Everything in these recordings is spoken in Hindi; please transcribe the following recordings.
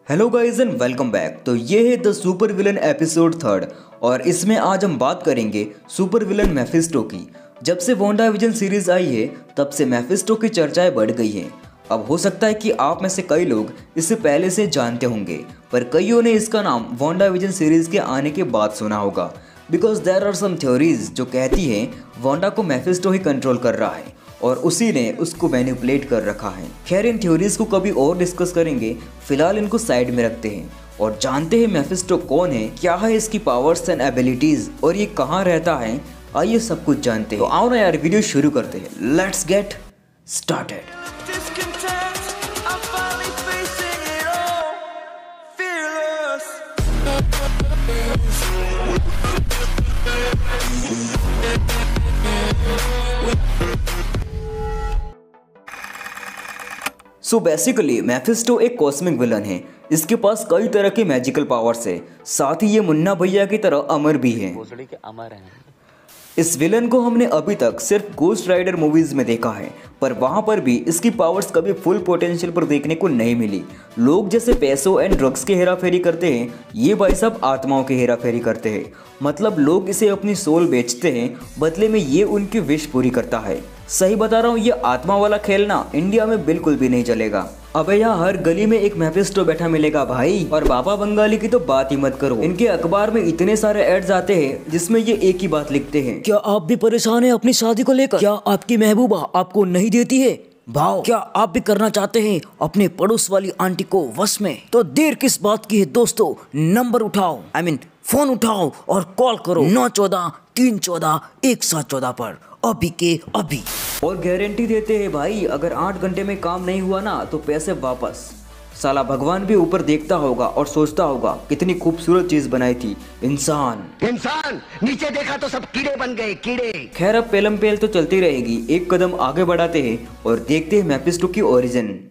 Hello guys and welcome back. तो ये है द सुपर विलन एपिसोड 3 और इसमें आज हम बात करेंगे सुपर विलन मेफिस्टो की। जब से वांडाविजन सीरीज आई है तब से मेफिस्टो की चर्चाएं बढ़ गई हैं। अब हो सकता है कि आप में से कई लोग इसे पहले से जानते होंगे, पर कईयों ने इसका नाम वांडाविजन सीरीज के आने के बाद सुना होगा। Because there are some theories जो कहती हैं वांडा को मेफिस्टो ही कंट्रोल कर रहा है और उसी ने उसको मैनिपुलेट कर रखा है। खैर, इन थ्योरीज को कभी और डिस्कस करेंगे, फिलहाल इनको साइड में रखते हैं और जानते हैं मेफिस्टो कौन है, क्या है इसकी पावर्स एंड एबिलिटीज और ये कहाँ रहता है। आइए सब कुछ जानते हैं। तो आओ ना यार, वीडियो शुरू करते हैं। Let's get started. So basically Mephisto एक कॉस्मिक विलन है। इसके पास कई तरह के मैजिकल पावर्स है, साथ ही ये मुन्ना भैया की तरह अमर भी है। इस विलन को हमने अभी तक सिर्फ गोस्ट राइडर मूवीज में देखा है, पर वहाँ पर भी इसकी पावर्स कभी फुल पोटेंशियल पर देखने को नहीं मिली। लोग जैसे पैसों एंड ड्रग्स की हेराफेरी करते हैं, ये भाई साहब आत्माओं की हेराफेरी करते हैं। मतलब लोग इसे अपनी सोल बेचते हैं, बदले में ये उनकी विश पूरी करता है। सही बता रहा हूँ, ये आत्मा वाला खेलना इंडिया में बिल्कुल भी नहीं चलेगा। अबे यहाँ हर गली में एक मेफिस्टो बैठा मिलेगा भाई। और बाबा बंगाली की तो बात ही मत करो, इनके अखबार में इतने सारे एड्स आते हैं जिसमें ये एक ही बात लिखते हैं, क्या आप भी परेशान हैं अपनी शादी को लेकर? क्या आपकी महबूबा आपको नहीं देती है भाव? क्या आप भी करना चाहते हैं अपने पड़ोस वाली आंटी को वश में? तो देर किस बात की है दोस्तों, नंबर उठाओ, फोन उठाओ और कॉल करो 914-314-114 पर अभी के अभी। और गारंटी देते हैं भाई, अगर 8 घंटे में काम नहीं हुआ ना तो पैसे वापस। साला भगवान भी ऊपर देखता होगा और सोचता होगा कितनी खूबसूरत चीज बनाई थी इंसान नीचे देखा तो सब कीड़े बन गए कीड़े। खैर, अब पेलम पेल तो चलती रहेगी। एक कदम आगे बढ़ाते हैं और देखते हैं मेफिस्टो की ओरिजिन।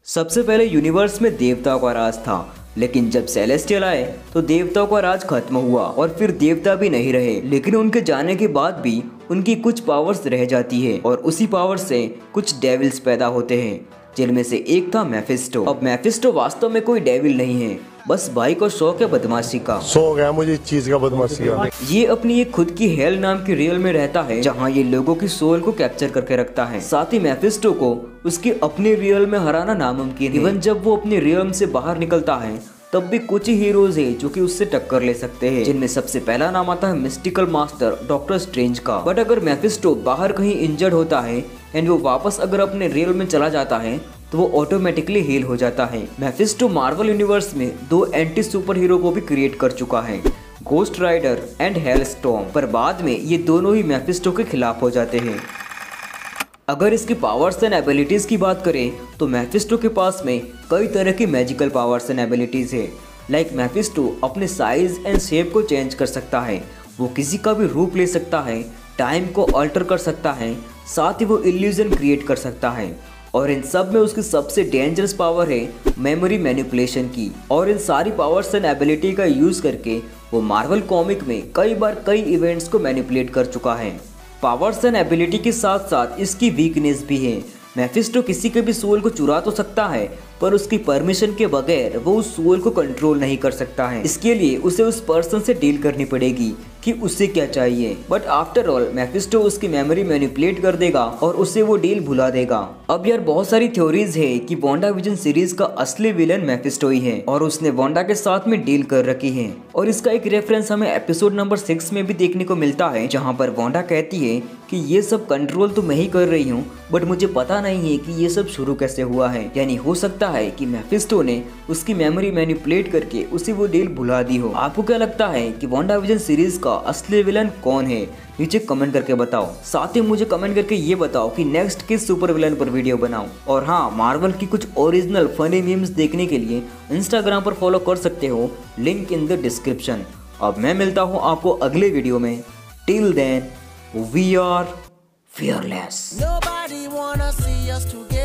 सबसे पहले यूनिवर्स में देवताओं का राज था, लेकिन जब सेलेस्टियल आए तो देवताओं का राज खत्म हुआ और फिर देवता भी नहीं रहे। लेकिन उनके जाने के बाद भी उनकी कुछ पावर्स रह जाती है और उसी पावर से कुछ डेविल्स पैदा होते हैं, जिनमें से एक था मेफिस्टो। अब मेफिस्टो वास्तव में कोई डेविल नहीं है, बस भाई को शौक है बदमाशी का। शौक है मुझे इस चीज का, बदमाशी का। ये अपनी एक खुद की हेल नाम की रियल में रहता है, जहाँ ये लोगों की सोल को कैप्चर करके रखता है। साथ ही मेफिस्टो को उसकी अपनी रियल में हराना नामुमकिन है। इवन जब वो अपनी रियल से बाहर निकलता है तब भी कुछ ही हीरोज है जो कि उससे टक्कर ले सकते हैं, जिनमें सबसे पहला नाम आता है मिस्टिकल मास्टर डॉक्टर स्ट्रेंज का। बट अगर मेफिस्टो बाहर कहीं इंजर्ड होता है एंड वो वापस अगर अपने रियल में चला जाता है तो वो ऑटोमेटिकली हील हो जाता है। मेफिस्टो मार्वल यूनिवर्स में 2 एंटी सुपर हीरो को भी क्रिएट कर चुका है, गोस्ट राइडर एंड हेलस्टॉर्म, पर बाद में ये दोनों ही मेफिस्टो के खिलाफ हो जाते हैं। अगर इसकी पावर्स एंड एबिलिटीज की बात करें तो मेफिस्टो के पास में कई तरह की मैजिकल पावर्स एंड एबिलिटीज है। लाइक मेफिस्टो अपने साइज एंड शेप को चेंज कर सकता है, वो किसी का भी रूप ले सकता है, टाइम को अल्टर कर सकता है, साथ ही वो इल्यूजन क्रिएट कर सकता है। और इन सब में उसकी सबसे डेंजरस पावर है मेमोरी मैनिपुलेशन की। और इन सारी पावर्स एंड एबिलिटी का यूज करके वो मार्वल कॉमिक में कई बार कई इवेंट्स को मैनिपुलेट कर चुका है। पावर्स एंड एबिलिटी के साथ साथ इसकी वीकनेस भी है। मेफिस्टो किसी के भी सोल को चुरा तो सकता है, पर उसकी परमिशन के बगैर वो उस सोल को कंट्रोल नहीं कर सकता है। इसके लिए उसे उस पर्सन से डील करनी पड़ेगी कि उसे क्या चाहिए। बट आफ्टर ऑल मेफिस्टो उसकी मेमोरी मैनिपुलेट कर देगा और उसे वो डील भुला देगा। अब यार बहुत सारी थ्योरीज है कि वांडाविजन सीरीज का असली विलन मेफिस्टो ही है और उसने वांडा के साथ में डील कर रखी है। और इसका एक रेफरेंस हमें एपिसोड नंबर 6 में भी देखने को मिलता है, जहाँ पर वांडा कहती है कि ये सब कंट्रोल तो मैं ही कर रही हूँ, बट मुझे पता नहीं है कि ये सब शुरू कैसे हुआ है। यानी हो सकता है कि मेफिस्टो ने उसकी मेमोरी मैनिपुलेट करके उसे वो डील भुला दी हो। आपको क्या लगता है कि वांडाविजन सीरीज का असली विलन कौन है? नीचे कमेंट करके बताओ। साथ ही मुझे कमेंट करके ये बताओ कि नेक्स्ट किस सुपर विलन पर वीडियो बनाऊं। और हाँ, मार्वल की कुछ ओरिजिनल फनी मीम्स देखने के लिए इंस्टाग्राम पर फॉलो कर सकते हो, लिंक इन द डिस्क्रिप्शन। अब मैं मिलता हूँ आपको अगले वीडियो में। Till then we are fearless. Nobody wanna see us together.